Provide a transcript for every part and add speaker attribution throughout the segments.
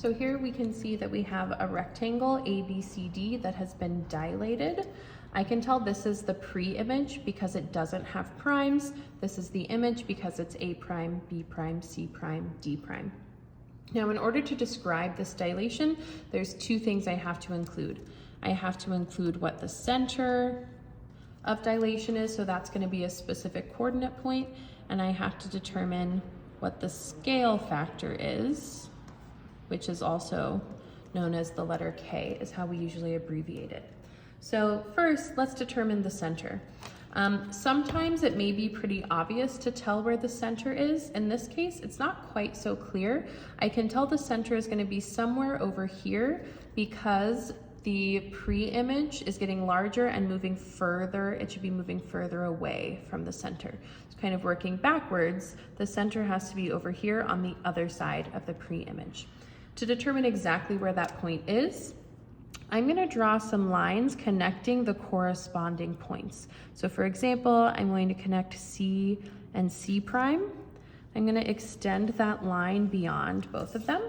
Speaker 1: So here we can see that we have a rectangle ABCD that has been dilated. I can tell this is the pre-image because it doesn't have primes. This is the image because it's A prime, B prime, C prime, D prime. Now, in order to describe this dilation, there's two things I have to include. I have to include what the center of dilation is, so that's going to be a specific coordinate point, and I have to determine what the scale factor is, which is also known as the letter K, is how we usually abbreviate it. So first, let's determine the center. Sometimes it may be pretty obvious to tell where the center is. In this case, it's not quite so clear. I can tell the center is going to be somewhere over here because the pre-image is getting larger and moving further. It should be moving further away from the center. It's kind of working backwards. The center has to be over here on the other side of the pre-image. To determine exactly where that point is, I'm going to draw some lines connecting the corresponding points. So for example, I'm going to connect C and C prime. I'm going to extend that line beyond both of them.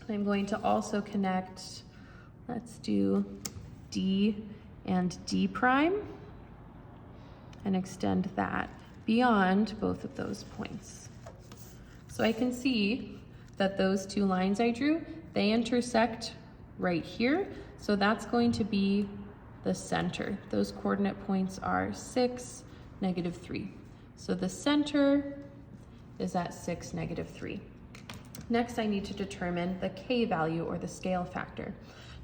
Speaker 1: I'm going to also connect, let's do D and D prime, and extend that beyond both of those points. So I can see that those two lines I drew, they intersect right here. So that's going to be the center. Those coordinate points are 6, -3. So the center is at 6, -3. Next, I need to determine the K value, or the scale factor.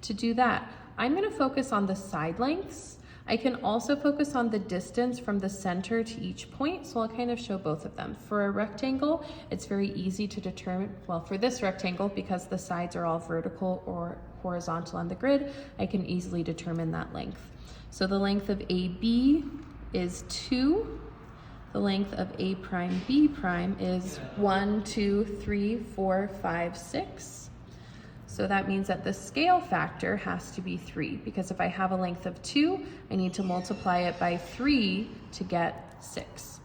Speaker 1: To do that, I'm going to focus on the side lengths. I can also focus on the distance from the center to each point, so I'll kind of show both of them. For a rectangle, it's very easy to determine, well, for this rectangle, because the sides are all vertical or horizontal on the grid, I can easily determine that length. So the length of AB is 2. The length of A prime B prime is 1, 2, 3, 4, 5, 6. So that means that the scale factor has to be 3, because if I have a length of 2, I need to multiply it by 3 to get 6.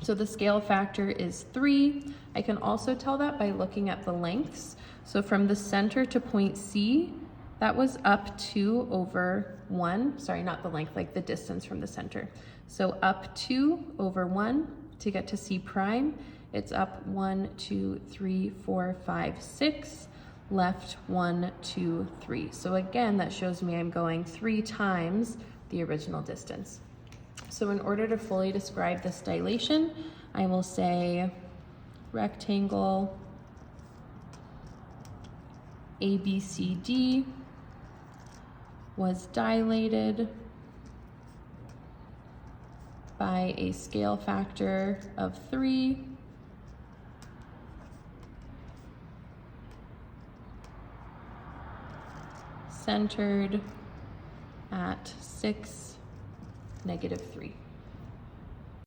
Speaker 1: So the scale factor is 3. I can also tell that by looking at the lengths. So from the center to point C, that was up 2 over 1. Sorry, not the length, like the distance from the center. So up 2 over 1 to get to C prime. It's up 1, 2, 3, 4, 5, 6. Left 1, 2, 3. So again, that shows me I'm going 3 times the original distance. So in order to fully describe this dilation, I will say rectangle ABCD was dilated by a scale factor of 3, centered at 6, -3.